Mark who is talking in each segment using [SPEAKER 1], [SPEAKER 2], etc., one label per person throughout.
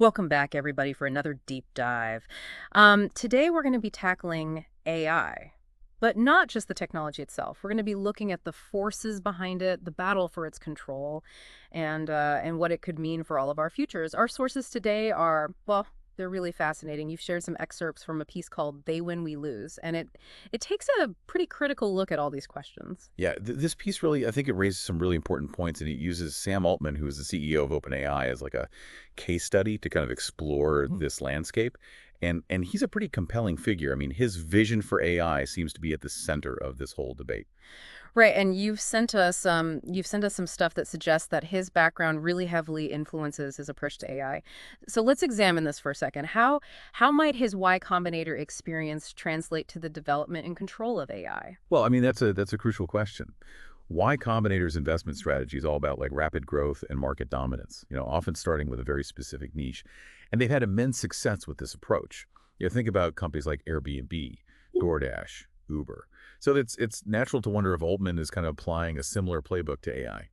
[SPEAKER 1] Welcome back, everybody, for another deep dive. Today, we're going to be tackling AI, but not just the technology itself. We're going to be looking at the forces behind it, the battle for its control, and what it could mean for all of our futures. Our sources today are, well, they're really fascinating. You've shared some excerpts from a piece called "They Win, We Lose," and it takes a pretty critical look at all these questions.
[SPEAKER 2] Yeah, this piece really, I think it raises some really important points, and it uses Sam Altman, who is the CEO of OpenAI, as like a case study to kind of explore this landscape. And he's a pretty compelling figure. I mean, his vision for AI seems to be at the center of this whole debate.
[SPEAKER 1] Right, and you've sent us some stuff that suggests that his background really heavily influences his approach to AI. So let's examine this for a second. How might his Y Combinator experience translate to the development and control of AI?
[SPEAKER 2] Well, I mean, that's a crucial question. Y Combinator's investment strategy is all about like rapid growth and market dominance, often starting with a very specific niche. And they've had immense success with this approach. Think about companies like Airbnb, DoorDash, Uber. So it's natural to wonder if Altman is kind of applying a similar playbook to AI.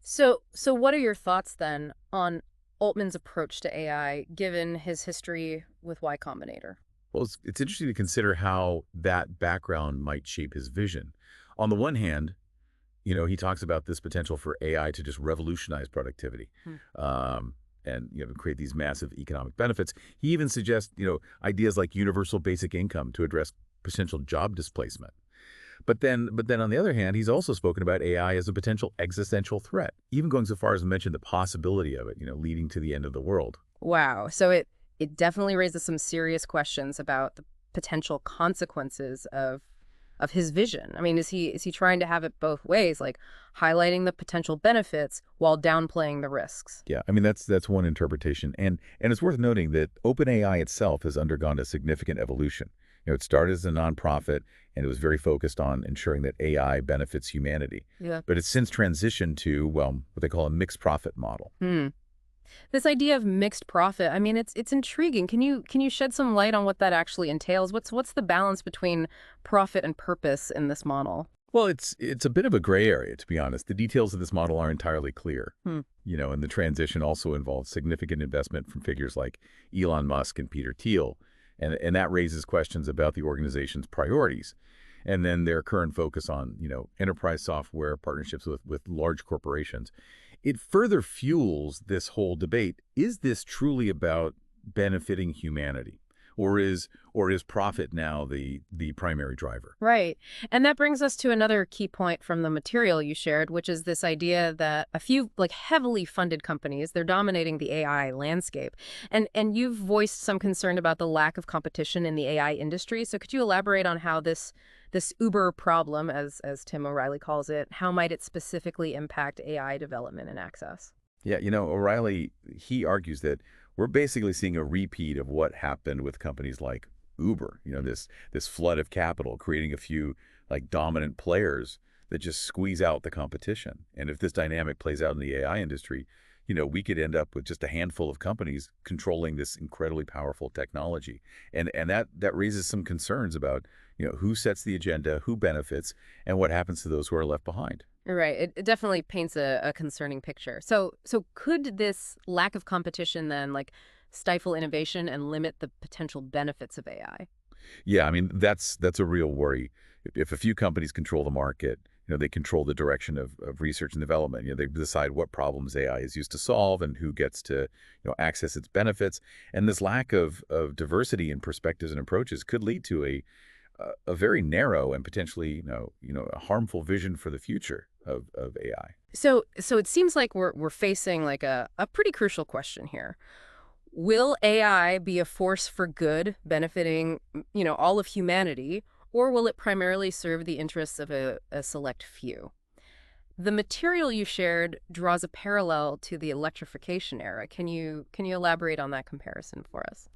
[SPEAKER 1] So what are your thoughts then on Altman's approach to AI, given his history with Y Combinator?
[SPEAKER 2] Well, it's interesting to consider how that background might shape his vision. On the one hand, he talks about this potential for AI to just revolutionize productivity,
[SPEAKER 1] Hmm.
[SPEAKER 2] and create these massive economic benefits. He even suggests ideas like universal basic income to address potential job displacement. But then on the other hand, he's also spoken about AI as a potential existential threat, even going so far as to mention the possibility of it, leading to the end of the world.
[SPEAKER 1] Wow. So it definitely raises some serious questions about the potential consequences of his vision. I mean, is he trying to have it both ways, like highlighting the potential benefits while downplaying the risks?
[SPEAKER 2] Yeah, I mean that's one interpretation, and it's worth noting that OpenAI itself has undergone a significant evolution. It started as a nonprofit, and it was very focused on ensuring that AI benefits humanity.
[SPEAKER 1] Yeah.
[SPEAKER 2] But it's since transitioned to, well, what they call a mixed profit model.
[SPEAKER 1] Hmm. This idea of mixed profit, I mean, it's intriguing. Can you shed some light on what that actually entails? What's the balance between profit and purpose in this model?
[SPEAKER 2] Well, it's a bit of a gray area, to be honest. The details of this model aren't entirely clear.
[SPEAKER 1] Hmm.
[SPEAKER 2] And the transition also involves significant investment from figures like Elon Musk and Peter Thiel, and that raises questions about the organization's priorities, and then their current focus on enterprise software partnerships with large corporations. It further fuels this whole debate. Is this truly about benefiting humanity, or is profit now the primary driver?
[SPEAKER 1] Right. And that brings us to another key point from the material you shared, which is this idea that a few like heavily funded companies, they're dominating the AI landscape. And you've voiced some concern about the lack of competition in the AI industry. So could you elaborate on how this Uber problem, as Tim O'Reilly calls it, how might it specifically impact AI development and access?
[SPEAKER 2] Yeah, O'Reilly, he argues that we're basically seeing a repeat of what happened with companies like Uber, this flood of capital, creating a few like dominant players that just squeeze out the competition. And if this dynamic plays out in the AI industry, we could end up with just a handful of companies controlling this incredibly powerful technology. And that raises some concerns about, who sets the agenda, who benefits, and what happens to those who are left behind.
[SPEAKER 1] Right. It definitely paints a concerning picture. So could this lack of competition then like stifle innovation and limit the potential benefits of AI?
[SPEAKER 2] Yeah, I mean, that's a real worry. If a few companies control the market, they control the direction of research and development. They decide what problems AI is used to solve and who gets to, access its benefits. And this lack of diversity in perspectives and approaches could lead to a very narrow and potentially, a harmful vision for the future of AI.
[SPEAKER 1] So it seems like we're facing like a pretty crucial question here. Will AI be a force for good, benefiting, all of humanity, or will it primarily serve the interests of a select few? The material you shared draws a parallel to the electrification era. Can you elaborate on that comparison for us?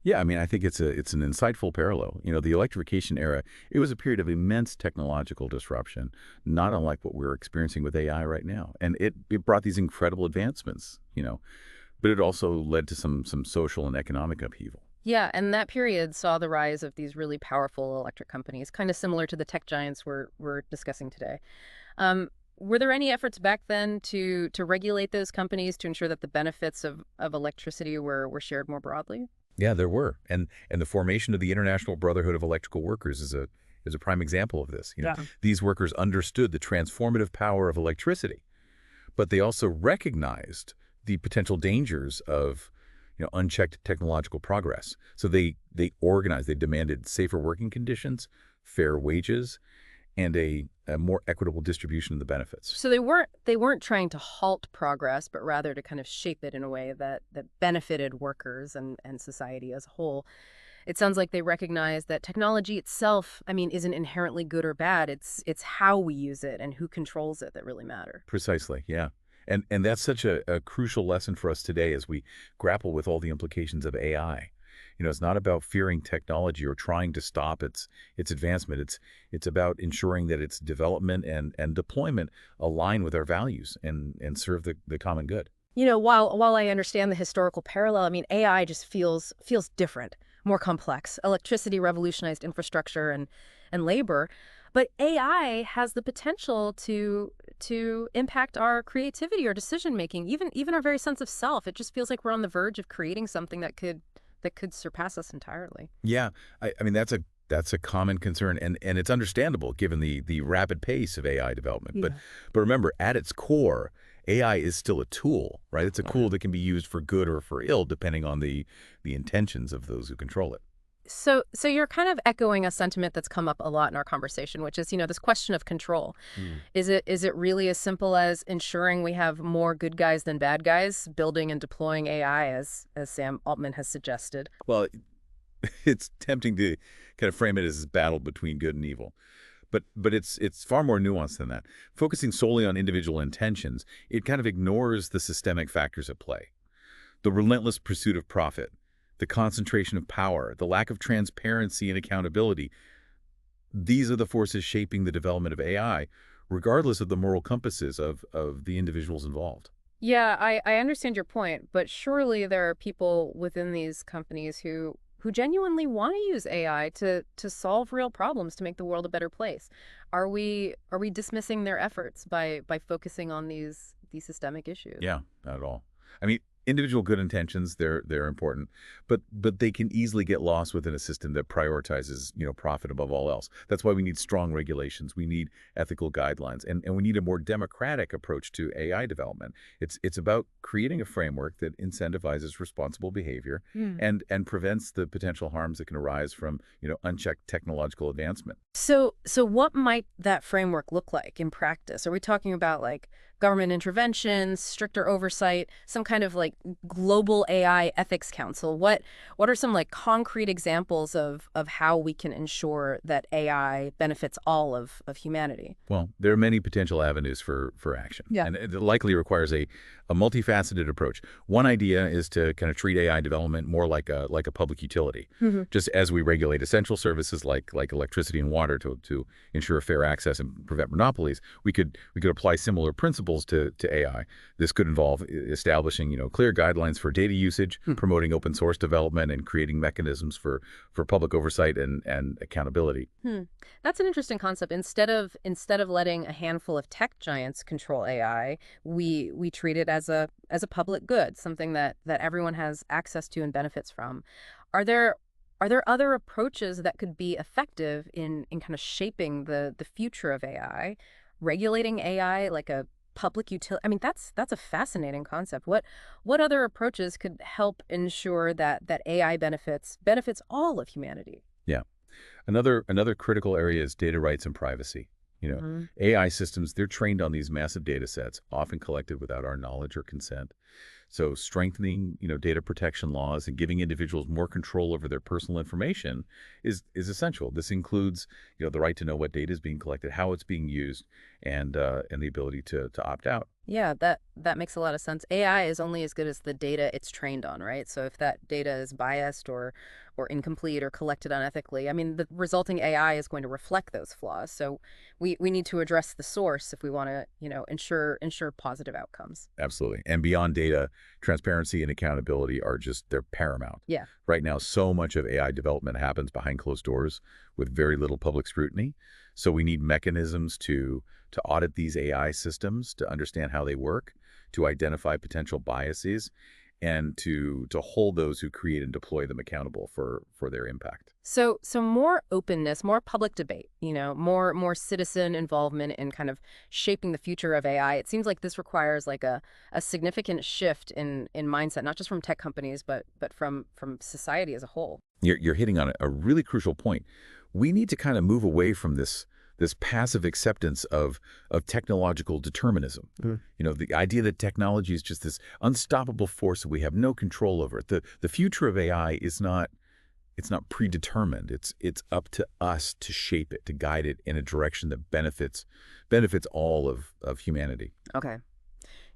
[SPEAKER 2] Yeah, I mean, I think it's an insightful parallel. The electrification era, it was a period of immense technological disruption, not unlike what we're experiencing with AI right now. And it brought these incredible advancements, but it also led to some social and economic upheaval.
[SPEAKER 1] Yeah, and that period saw the rise of these really powerful electric companies, kind of similar to the tech giants we're discussing today. Um, Were there any efforts back then to regulate those companies to ensure that the benefits of electricity were shared more broadly?
[SPEAKER 2] Yeah, there were. And the formation of the International Brotherhood of Electrical Workers is a prime example of this.
[SPEAKER 1] Yeah.
[SPEAKER 2] These workers understood the transformative power of electricity, but they also recognized the potential dangers of unchecked technological progress. So they organized, they demanded safer working conditions, fair wages, and a more equitable distribution of the benefits.
[SPEAKER 1] So they weren't trying to halt progress, but rather to kind of shape it in a way that benefited workers and society as a whole. It sounds like they recognize that technology itself, I mean, isn't inherently good or bad. It's how we use it and who controls it that really matter.
[SPEAKER 2] Precisely, yeah. And that's such a crucial lesson for us today as we grapple with all the implications of AI. It's not about fearing technology or trying to stop its advancement. It's about ensuring that its development and deployment align with our values and serve the common good.
[SPEAKER 1] While I understand the historical parallel, I mean, AI just feels different, more complex. Electricity revolutionized infrastructure and labor, but AI has the potential to impact our creativity or decision making, even our very sense of self. It just feels like we're on the verge of creating something that could surpass us entirely.
[SPEAKER 2] Yeah, I mean that's a common concern, and it's understandable given the rapid pace of AI development. But
[SPEAKER 1] Yeah.
[SPEAKER 2] but remember, at its core, AI is still a tool, right? It's a
[SPEAKER 1] Yeah.
[SPEAKER 2] tool that can be used for good or for ill, depending on the intentions of those who control it.
[SPEAKER 1] So you're kind of echoing a sentiment that's come up a lot in our conversation, which is, this question of control. Is it really as simple as ensuring we have more good guys than bad guys building and deploying AI as Sam Altman has suggested?
[SPEAKER 2] Well, it's tempting to kind of frame it as a battle between good and evil. But it's far more nuanced than that. Focusing solely on individual intentions, it kind of ignores the systemic factors at play. The relentless pursuit of profit, the concentration of power, the lack of transparency and accountability. These are the forces shaping the development of AI, regardless of the moral compasses of the individuals involved.
[SPEAKER 1] Yeah, I understand your point, but surely there are people within these companies who genuinely want to use AI to solve real problems to make the world a better place. Are we dismissing their efforts by focusing on these systemic issues?
[SPEAKER 2] Yeah, not at all. I mean, individual good intentions, they're important, but they can easily get lost within a system that prioritizes, profit above all else. That's why we need strong regulations. We need ethical guidelines, and we need a more democratic approach to AI development. It's about creating a framework that incentivizes responsible behavior and prevents the potential harms that can arise from, unchecked technological advancement.
[SPEAKER 1] So what might that framework look like in practice? Are we talking about like government interventions, stricter oversight, some kind of like global AI ethics council? What are some like concrete examples of how we can ensure that AI benefits all of humanity?
[SPEAKER 2] Well, there are many potential avenues for action,
[SPEAKER 1] Yeah.
[SPEAKER 2] and it likely requires a multifaceted approach. One idea is to kind of treat AI development more like a public utility, just as we regulate essential services like electricity and water to ensure fair access and prevent monopolies. We could apply similar principles to AI. This could involve establishing clear guidelines for data usage, promoting open source development, and creating mechanisms for public oversight and accountability.
[SPEAKER 1] Hmm. That's an interesting concept. Instead of letting a handful of tech giants control AI, we treat it as a public good, something that everyone has access to and benefits from. Are there are there other approaches that could be effective in kind of shaping the future of AI, regulating AI like a public utility? I mean, that's a fascinating concept. What other approaches could help ensure that AI benefits all of humanity?
[SPEAKER 2] Yeah. Another critical area is data rights and privacy.
[SPEAKER 1] Hmm.
[SPEAKER 2] AI systems, they're trained on these massive data sets, often collected without our knowledge or consent. So strengthening, data protection laws and giving individuals more control over their personal information is essential. This includes, the right to know what data is being collected, how it's being used, and the ability to opt out.
[SPEAKER 1] Yeah, that makes a lot of sense. AI is only as good as the data it's trained on, right? So if that data is biased or incomplete or collected unethically, I mean, the resulting AI is going to reflect those flaws. So we need to address the source if we want to, ensure positive outcomes.
[SPEAKER 2] Absolutely. And beyond data, transparency and accountability are they're paramount.
[SPEAKER 1] Yeah.
[SPEAKER 2] Right now, so much of AI development happens behind closed doors with very little public scrutiny. So we need mechanisms to audit these AI systems, to understand how they work, to identify potential biases, and to hold those who create and deploy them accountable for their impact.
[SPEAKER 1] So more openness, more public debate, more citizen involvement in kind of shaping the future of AI. It seems like this requires like a significant shift in mindset, not just from tech companies, but from society as a whole.
[SPEAKER 2] You're hitting on a really crucial point. We need to kind of move away from this passive acceptance of technological determinism. The idea that technology is just this unstoppable force that we have no control over. The future of AI is not predetermined. It's up to us to shape it, to guide it in a direction that benefits all of humanity.
[SPEAKER 1] Okay.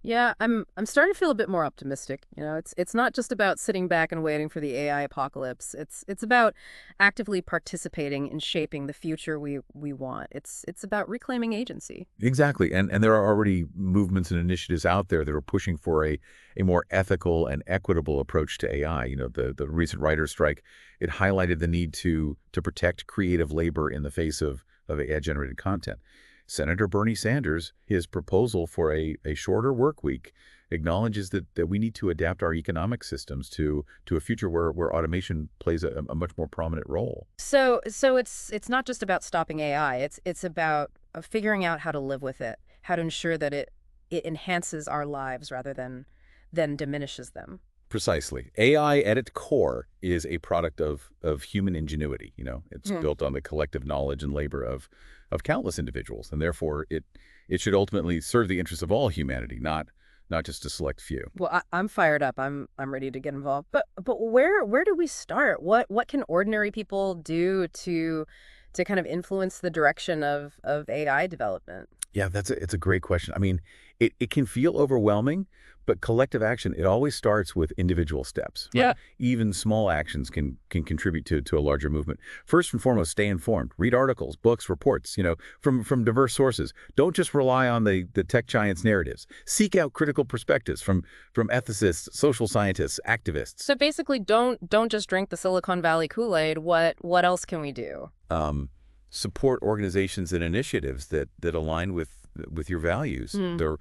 [SPEAKER 1] Yeah, I'm starting to feel a bit more optimistic. It's not just about sitting back and waiting for the AI apocalypse. It's about actively participating in shaping the future we want. It's about reclaiming agency.
[SPEAKER 2] Exactly. And there are already movements and initiatives out there that are pushing for a more ethical and equitable approach to AI. The recent writer's strike, it highlighted the need to protect creative labor in the face of AI-generated content. Senator Bernie Sanders, his proposal for a shorter work week, acknowledges that we need to adapt our economic systems to a future where automation plays a much more prominent role.
[SPEAKER 1] So it's not just about stopping AI. It's about figuring out how to live with it, how to ensure that it enhances our lives rather than diminishes them.
[SPEAKER 2] Precisely. AI at its core is a product of human ingenuity. It's built on the collective knowledge and labor of countless individuals, and therefore it should ultimately serve the interests of all humanity, not just a select few.
[SPEAKER 1] Well, I'm fired up. I'm ready to get involved. But where do we start? What can ordinary people do to kind of influence the direction of AI development?
[SPEAKER 2] Yeah, it's a great question. I mean, it can feel overwhelming, but collective action, it always starts with individual steps.
[SPEAKER 1] Yeah.
[SPEAKER 2] Even small actions can contribute to a larger movement. First and foremost, stay informed. Read articles, books, reports, from diverse sources. Don't just rely on the tech giants' narratives. Seek out critical perspectives from ethicists, social scientists, activists.
[SPEAKER 1] So basically, don't just drink the Silicon Valley Kool-Aid. What else can we do?
[SPEAKER 2] Support organizations and initiatives that align with your values. There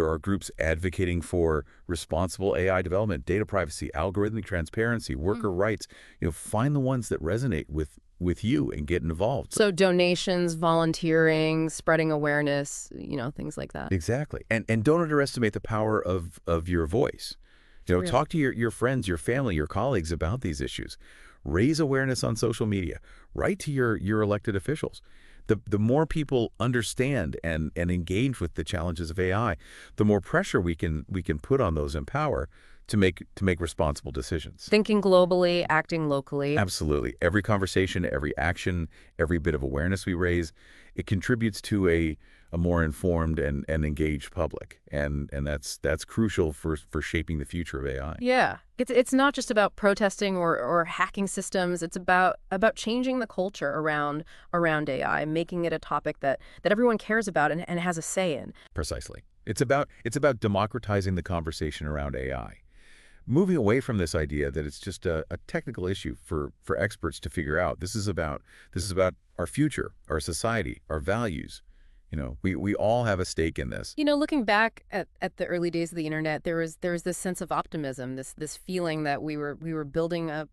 [SPEAKER 2] are groups advocating for responsible AI development, data privacy, algorithmic transparency, worker rights. Find the ones that resonate with you and get involved.
[SPEAKER 1] So donations, volunteering, spreading awareness, things like that.
[SPEAKER 2] Exactly. And don't underestimate the power of your voice.
[SPEAKER 1] Really?
[SPEAKER 2] Talk to your friends, your family, your colleagues about these issues. Raise awareness on social media. Write to your elected officials. The more people understand and engage with the challenges of AI, the more pressure we can put on those in power to make responsible decisions.
[SPEAKER 1] Thinking globally, acting locally.
[SPEAKER 2] Absolutely. Every conversation, every action, every bit of awareness we raise, it contributes to a more informed and engaged public. And that's crucial for shaping the future of AI.
[SPEAKER 1] Yeah. It's not just about protesting or hacking systems. It's about changing the culture around AI, making it a topic that everyone cares about and has a say in.
[SPEAKER 2] Precisely. It's about democratizing the conversation around AI. Moving away from this idea that it's just a technical issue for experts to figure out. This is about our future, our society, our values. We all have a stake in this.
[SPEAKER 1] Looking back at the early days of the internet, there was this sense of optimism, this feeling that we were building a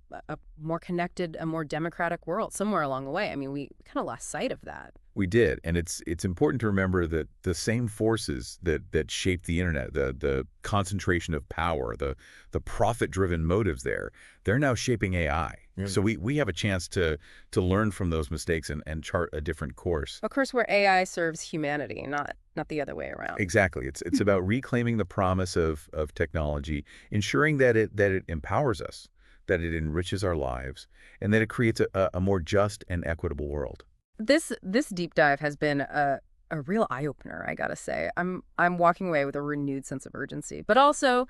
[SPEAKER 1] more connected, a more democratic world somewhere along the way. I mean, we kind of lost sight of that.
[SPEAKER 2] We did, and it's important to remember that the same forces that shaped the internet, the concentration of power, the profit-driven motives they're now shaping AI. So we have a chance to learn from those mistakes and chart a different course.
[SPEAKER 1] Of course, where AI serves humanity, not the other way around.
[SPEAKER 2] Exactly. It's about reclaiming the promise of technology, ensuring that it empowers us, that it enriches our lives, and that it creates a more just and equitable world.
[SPEAKER 1] This deep dive has been a real eye-opener, I gotta say. I'm walking away with a renewed sense of urgency, but also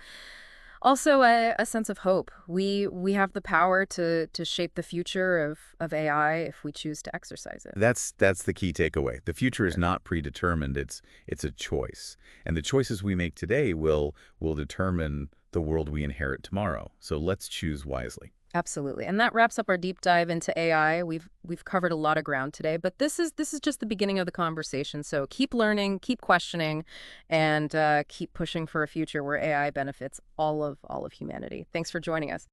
[SPEAKER 1] a sense of hope. We have the power to shape the future of AI if we choose to exercise it.
[SPEAKER 2] That's the key takeaway. The future is not predetermined. It's a choice, and the choices we make today will determine the world we inherit tomorrow. So let's choose wisely.
[SPEAKER 1] Absolutely. And that wraps up our deep dive into AI. We've covered a lot of ground today, but this is just the beginning of the conversation. So keep learning, keep questioning, and keep pushing for a future where AI benefits all of humanity. Thanks for joining us.